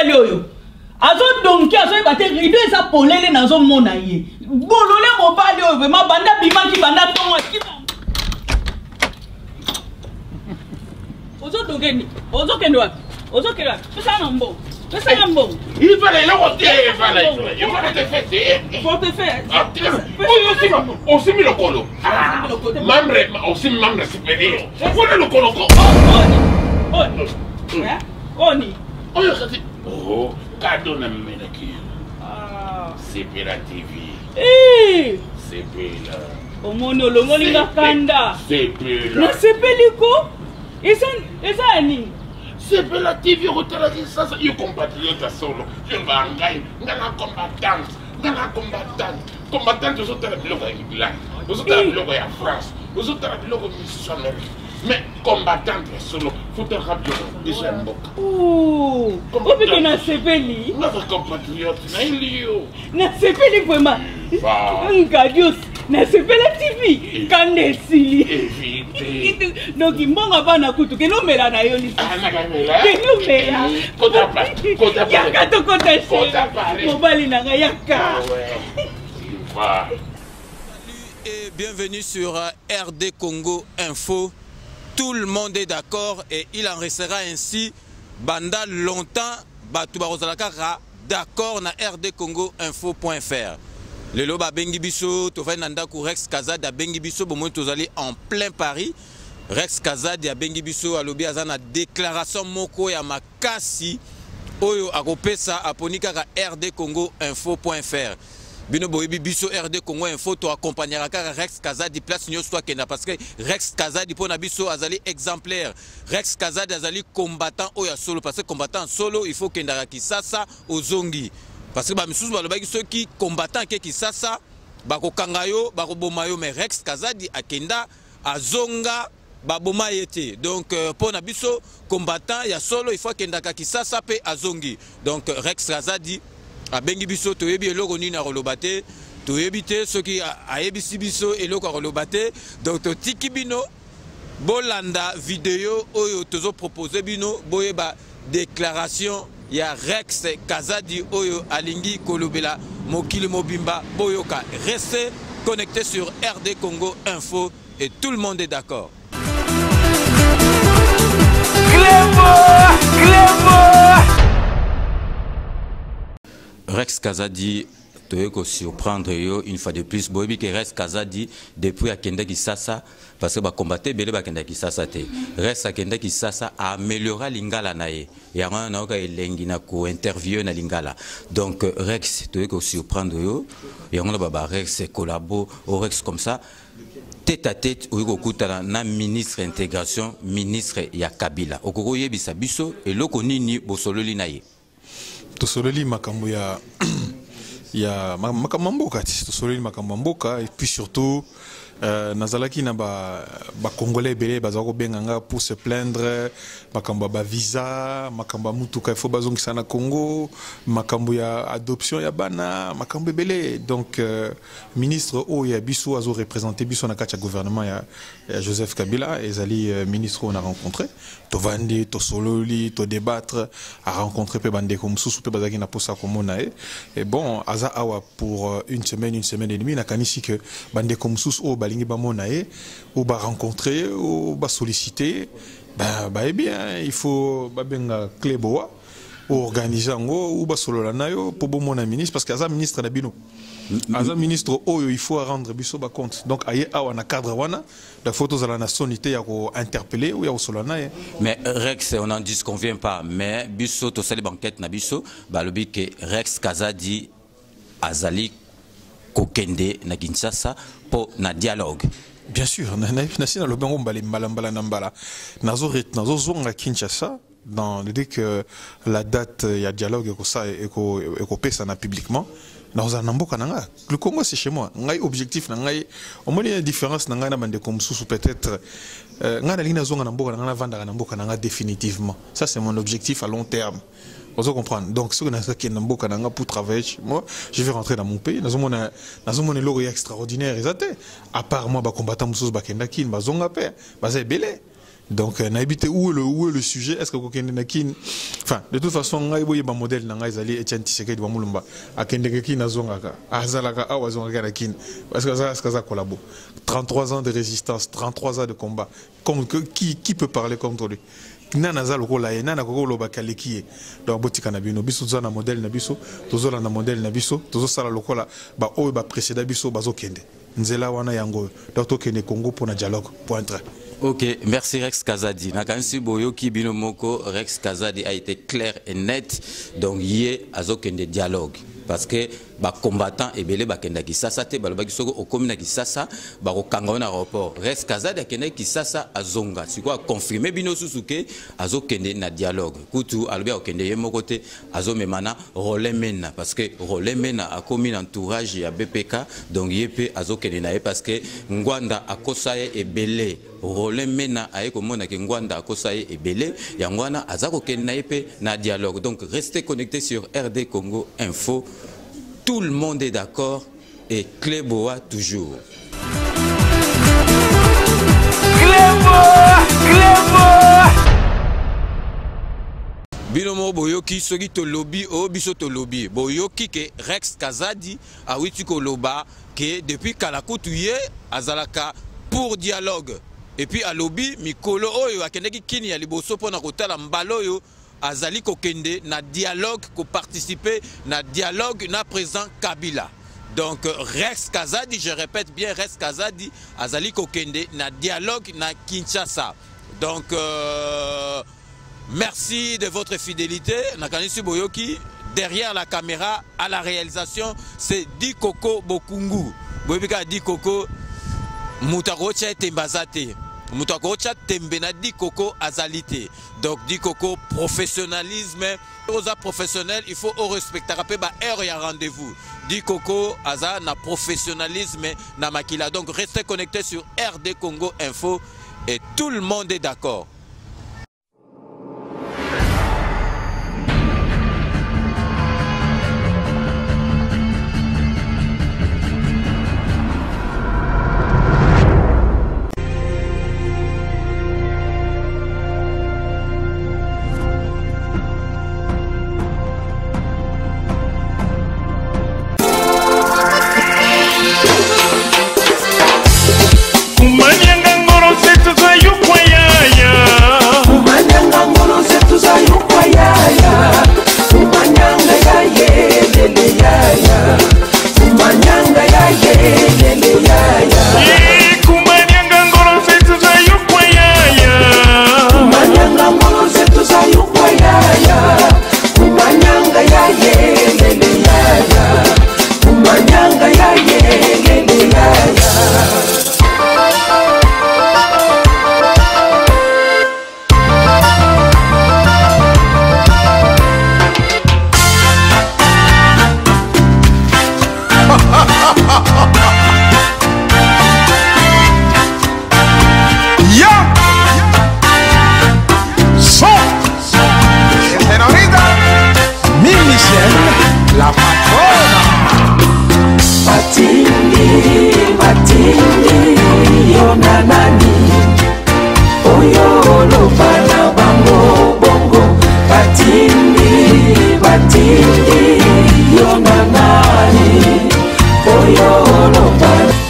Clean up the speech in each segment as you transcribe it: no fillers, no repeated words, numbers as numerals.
mobali oyo azo donki azo bate rido esa polele nazo mona ye bolole mobali oyo vraiment banda bimaki banda tongo kima ozo dongeni ozo kendo wapi pesa na mbo il fallait le retirer, il fallait te fêter. Faut te faire. Aussi mis le colo. Membre, aussi membre supérieur. Voilà le colo. Oh, cadeau na menaki. C'est la TV. C'est là. Au mono le molinga kanda. C'est là. Na sepeliko. Esa ani. C'est la TV rotala ça yo compatriote solo. Je vais engager ngana combattante aux autres biloko ya England. Aux autres biloko ya France. Aux autres biloko missionnaire. Mais combattante solo, faut te rappeler déjà mboka. Oh, obi na sepeli. Notre compatriote na ilio. Na sepeli vraiment. Ngadios. Na sepeli TV. Kandesili. Éviter. Donc mbonga bana kutu ke no mela na yo lisi. Ah na kamela. Ke no mela. Kota yaka to kota se. Mobali na nga yaka. Ouais. Va. Salut et bienvenue sur RD Congo Info. Tout le monde est d'accord et il en restera ainsi pendant longtemps. Batuba Rosalakara d'accord na rdcongoinfo.fr. Le loba bengi biso to fa nanda ku Rex Kazadi a bengi biso bomo tozali en plein Paris. Rex Kazadi a bengi biso alobi azana déclaration moko ya makasi oyo akopesa aponika ka rdcongoinfo.fr. Bino boyebi biso RD Congo Info to accompagnera kaka Rex Kazadi place nyos to kenda parce que Rex Kazadi pona biso azali exemplaire. Rex Kazadi azali combattant oya solo parce que combattant solo il faut kenda Kisasa ozongi parce que ba misusu balobaki ceux qui combattant ke Kisasa bako kangayo bako bomayo mais Rex Kazadi akenda azonga baboma yete donc pona biso combattant ya solo il faut kenda Kisasa pe azongi donc Rex Kazadi a bengi biso toyebi eloko nini akolobate toyebi te soki ayebisi biso eloko akolobate donc totiki bino bolanda vidéo oyo tozo proposer bino boyeba déclaration ya Rex Kazadi oyo alingi kolobela mokili mobimba boyoka restez connectés sur RD Congo Info et tout le monde est d'accord. Rex Kazadi doit surprendre une fois de plus. Boyebi que Rex Kazadi depuis Akenda Kisasa parce que ba combattre belé ba Akenda Kisasa te. Rex Akenda Kisasa a amélioré lingala nae. Ya ngana oka elengi na ko interview na lingala. Donc Rex doit surprendre yo. Ya ngana baba Rex collabo au Rex comme ça. Tête à tête au kutana na ministre intégration ministre ya Kabila. Okoko yebisa biso eloko nini bosololi nae. Tosololi makambo ya makamamboka tosololi makamamboka et puis surtout nazalaki na ba congolais belé bazako benganga pour se plaindre makambo ba visa makambo mutuka il faut bazongisa na Congo makambo ya adoption ya bana makambo belé donc ministre o ya biso azo représenter biso na kati ya gouvernement ya Joseph Kabila ezali ministre on a rencontré to vandi to sololi to débattre à rencontrer pe bande comme sous pe bazaki na posa komona et bon aza awa pour une semaine et demie na kanisi que bande comme sous o balingi ba monae ou ba rencontrer ou ba solliciter bah eh bien il faut ba benga kleboa organiser ngo ou ba solola nayo pour bon mon ministre parce que aza ministre na bino aza ministre oyo il faut rendre biso ba compte donc aye awa na cadre wana la photos à la nationalité ya ko interpeller ou ya ko solola naye mais Rex on n'en disconvient pas mais biso to sali banquette na biso ba lobi que Rex Kazadi azali kokende na Kinshasa pour na dialogue. Bien sûr, nasi na lobengo mbale mbala nambala. Nazo zonga Kinshasa dans l'idée que la date ya dialogue ko ça et ko pesa na publiquement. Nazo namboka nanga. Le Congo c'est chez moi. Ngai objectif na ngai au moins il y a une différence na ngai na bande comme sous peut-être ngai na lina zonga namboka na vanda na mboka nanga définitivement. Ça c'est mon objectif à long terme. Vous comprenez. Donc, ce que nous pour travailler, moi, je vais rentrer dans mon pays. Nous avons un logo extraordinaire. À part moi, combattant Moussous Bakendaki, Bazonga Père, Bazé Belé. Donc, n'habite où est le sujet? Est-ce que vous avez enfin, de toute façon, il y a un modèle dans les Etienne Tshisekedi de Mulumba. À Kendeki Nazongaka, à Zalaka, à Wazongaka, parce que ça collabore. 33 ans de résistance, 33 ans de combat. Qui peut parler contre lui? Nana lokola ye nana kokolo bakaleki donc botika na bino biso za na modèle na biso tozo na modèle na biso tozo sala lokola ba oyo ba précédent biso bazokende nzela wana yango donc tokende Congo pour na dialogue point. Ok, merci Rex Kazadi. Nakansi Boyoki Binomoko, Rex Kazadi a été clair et net. Donc, hier, azokende dialogue. Parce que les combattants et belé bakenda Kisasa te balobaki soko okomina Kisasa bako kanga na aéroport. Rex Kazadi akende Kisasa azonga. C'est quoi confirmer bino susuke azokende na dialogue. Kutu alobi okende yemo côté azomemana Rolemena parce que Rolemena a commis l'entourage ya BPK donc yepé azokende na parce que Ngwanda akosaye et belé. Rolemena aye komona ke Ngwanda akosaye et belé ya ngwana azako kende na yepé na dialogue. Donc restez connectés sur RD Congo Info. Tout le monde est d'accord et Cléboa toujours. Cléboa Binomo Boyoki soki to lobby o biso to lobby Boyoki ke Rex Kazadi a witi ko loba que depuis Kalakutuye azalaka pour dialogue et puis à lobby mikolo oyo akendeki kini ya liboso pona kotala mbalo yo azali kokende na dialogue ko participer na dialogue na président Kabila. Donc Rex Kazadi, je répète bien Rex Kazadi azali kokende na dialogue na Kinshasa. Donc merci de votre fidélité. Nakanisi Boyoki derrière la caméra à la réalisation c'est Dikoko Bokungu. Boyebika Dikoko Mutarocha Tembazate. Mutakocha Tembena Dikoko Azalité. Donc Dikoko professionnalisme. Aux professionnels, il faut respecter ba heure et rendez-vous. Dikoko Aza na professionnalisme na makila. Donc restez connectés sur RD Congo Info et tout le monde est d'accord.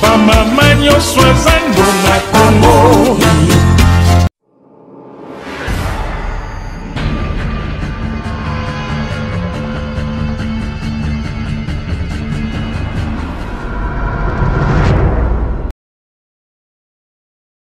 Mama manyo swazango na Congo